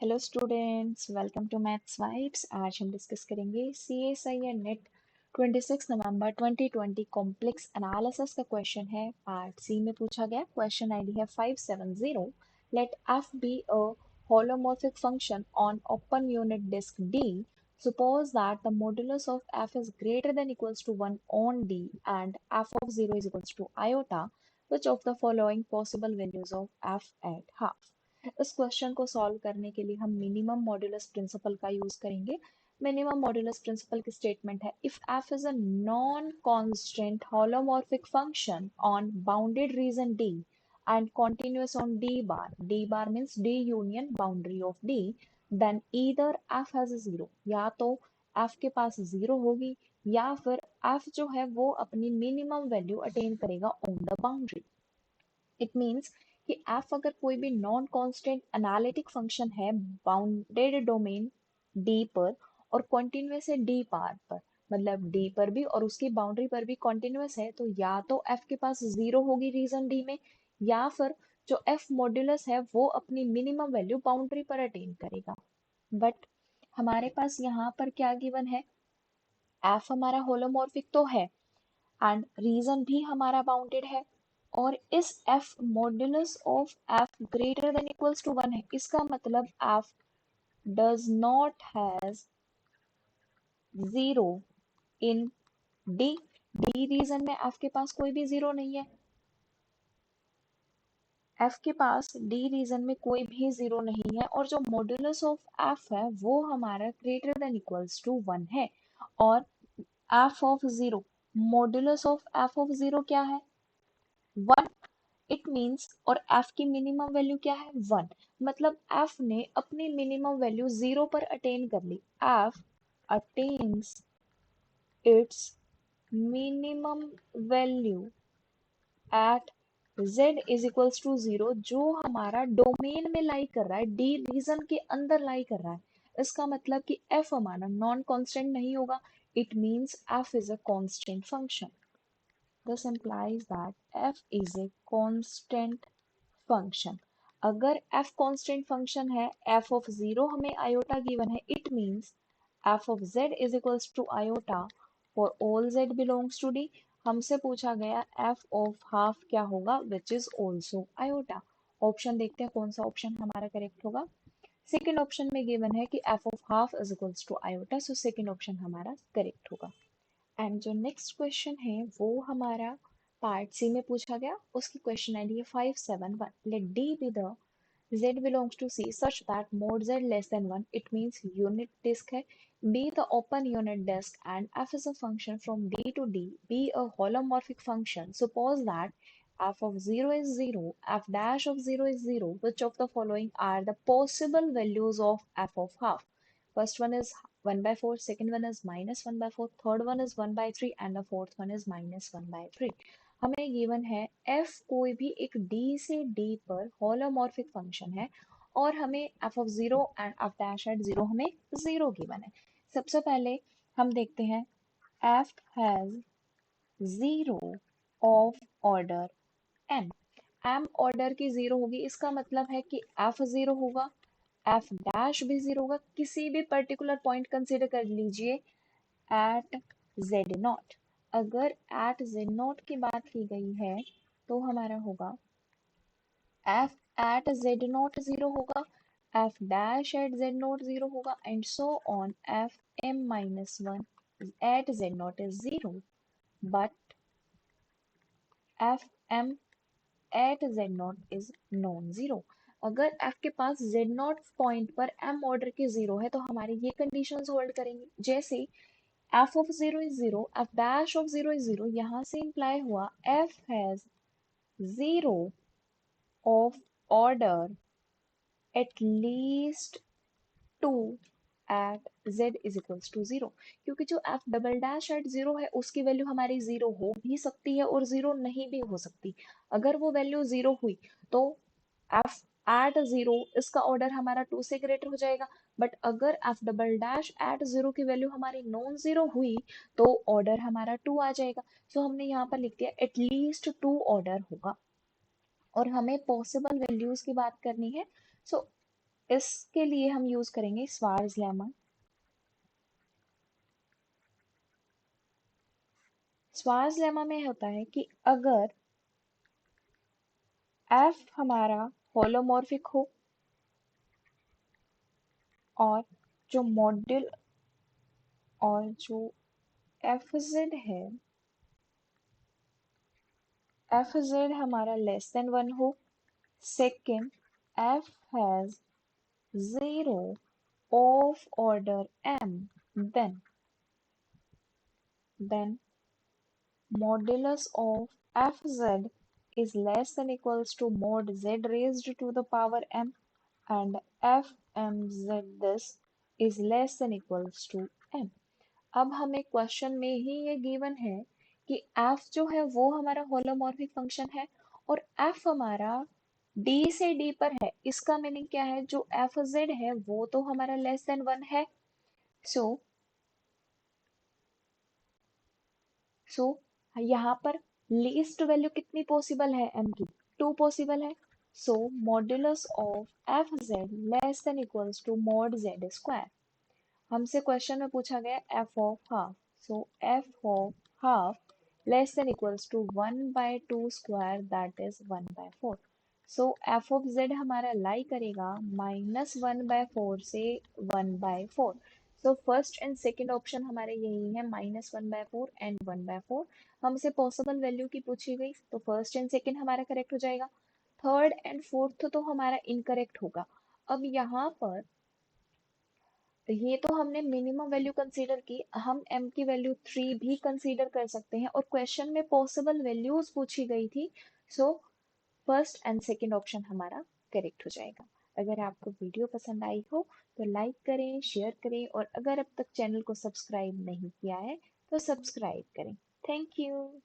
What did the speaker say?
Hello students, welcome to maths vibes. आज हम discuss करेंगे CSIR नेट 26 नवंबर 2020 कॉम्प्लेक्स एनालिसिस का क्वेश्चन है। पार्ट सी में पूछा गया क्वेश्चन आईडी है 570। Let f be a holomorphic function on open unit disk D. Suppose that the modulus of f is greater than equals to 1 on D and f of 0 is equals to iota. Which of the following possible values of f at half? इस question को solve करने के लिए हम minimum modulus principle का use करेंगे। Minimum modulus principle की statement है if f is a non constant holomorphic function on bounded region D and continuous on d bar means d union boundary of d, then either f has a zero, या तो f के पास zero होगी या फिर f जो है वो अपनी मिनिमम वैल्यू अटेन करेगा on the boundary. It means कि f अगर कोई भी नॉन कांस्टेंट एनालिटिक फंक्शन है बाउंडेड डोमेन D पर और कॉन्टिन्यूस है D पार पर, मतलब D पर भी और उसकी बाउंड्री पर भी कॉन्टिन्यूस है, तो या तो f के पास जीरो होगी रीजन D में या फिर जो f मॉड्यूलस है वो अपनी मिनिमम वैल्यू बाउंड्री पर अटेन करेगा। बट हमारे पास यहाँ पर क्या गिवन है, f हमारा होलोमॉर्फिक तो है एंड रीजन भी हमारा बाउंडेड है और इस f modulus of f greater than equals to 1 है। इसका मतलब f does not has zero in d। d region में f के पास कोई भी जीरो नहीं है, f के पास d रीजन में कोई भी जीरो नहीं है और जो मॉड्यूलस ऑफ f है वो हमारा ग्रेटर देन इक्वल्स टू 1 है। और f of zero, modulus of f of zero क्या है, 1। इट मीन्स और f की मिनिमम वैल्यू क्या है, 1। मतलब f ने अपनी मिनिमम वैल्यू 0 पर अटेन कर ली। f attains its minimum value at z is equals to 0, जो हमारा डोमेन में लाई कर रहा है, d रीजन के अंदर लाई कर रहा है। इसका मतलब कि f हमारा नॉन कांस्टेंट नहीं होगा। It means f is a constant function. This implies that f is a constant function. अगर f constant function है, f of 0 हमें iota given है, it means f of z is equals to iota for all z belongs to D। हमसे पूछा गया f of half क्या होगा, which is also iota। Option देखते हैं कौन सा ऑप्शन हमारा करेक्ट होगा। सेकेंड ऑप्शन में गिवन है कि f of half is equals to iota, so second option हमारा करेक्ट होगा। एंड जो नेक्स्ट क्वेश्चन है वो हमारा पार्ट सी में पूछा गया, उसकी क्वेश्चन आईडी है 571। Let D be the z belongs to C such that mod z less than 1, it means unit disk है, be the open unit disk and f is a function from D to D, be a holomorphic function. Suppose that f of 0 is 0, f dash of 0 is 0, which of the following are the possible values of f of half? First one is 1 by 4, second one is minus 1 by 4, third one is 1 by 3 and the fourth one is minus 1 by 3। हमें given है f कोई भी एक d से d पर holomorphic function है और हमें f of 0 and f dash at 0 हमें 0 गिवन है। सबसे पहले हम देखते हैं f has 0 of order m। m order की 0 होगी, इसका मतलब है कि f 0 होगा, एफ डैश भी जीरो होगा। किसी भी पर्टिकुलर पॉइंट कंसीडर कर लीजिए एट जेड नॉट। अगर एट जेड नॉट की बात की गई है तो हमारा होगा f at z naught zero होगा, f dash at z naught zero होगा and so on f m minus one at z naught is zero, but f m at z naught is non zero. अगर f के पास z naught point पर m order के zero है तो हमारे ये कंडीशंस होल्ड करेंगे। जैसे f ऑफ 0 is 0, f dash of 0 is 0, यहाँ से इंप्लाई हुआ f has 0 of order at least 2 at z is equals to 0। क्योंकि जो f डबल डैश एट 0 है उसकी वैल्यू हमारी 0 हो भी सकती है और 0 नहीं भी हो सकती। अगर वो वैल्यू 0 हुई तो f एट 0 इसका ऑर्डर हमारा 2 से ग्रेटर हो जाएगा। बट अगर f डबल डैश एट 0 की वैल्यू हमारी नॉन 0 हुई तो ऑर्डर हमारा 2 आ जाएगा। सो हमने यहाँ पर लिख दिया एटलीस्ट 2 ऑर्डर होगा और हमें पॉसिबल वैल्यूज की बात करनी है। सो इसके लिए हम यूज करेंगे स्वार्ज लेमा। स्वार्ज लेमा में होता है कि अगर एफ हमारा होलोमॉर्फिक हो और जो मॉड्यूल और जो एफ जेड है, एफ जेड हमारा लेस देन 1 हो, second F has 0 of order m, then modulus of fz is less than equals to mod z raised to the power m, and fmz this is less than equals to m। अब हमें question में ही ये given है कि f जो है वो हमारा होलोमॉर्फिक फंक्शन है और f हमारा d से d पर है। इसका मीनिंग क्या है, जो fz है वो तो हमारा लेस देन 1 है। सो सो यहाँ पर लीस्ट वैल्यू कितनी पॉसिबल है m की, 2 पॉसिबल है। So modulus of f z less than equals to mod z square. हमसे क्वेश्चन में पूछा गया f of half, so f of half less than equals to 1/2 square that is 1/4। So f of z हमारा lie करेगा -1/4 से 1/4। So first and second option हमारे यही है, -1/4 एंड 1/4। हमसे पॉसिबल वैल्यू की पूछी गई तो फर्स्ट एंड सेकेंड हमारा करेक्ट हो जाएगा, थर्ड एंड फोर्थ तो हमारा इनकरेक्ट होगा। अब यहाँ पर ये तो हमने मिनिमम वैल्यू कंसीडर की, हम m की वैल्यू 3 भी कंसीडर कर सकते हैं और क्वेश्चन में पॉसिबल वैल्यूज पूछी गई थी। सो फर्स्ट एंड सेकंड ऑप्शन हमारा करेक्ट हो जाएगा। अगर आपको वीडियो पसंद आई हो तो लाइक करें, शेयर करें और अगर अब तक चैनल को सब्सक्राइब नहीं किया है तो सब्सक्राइब करें। Thank you.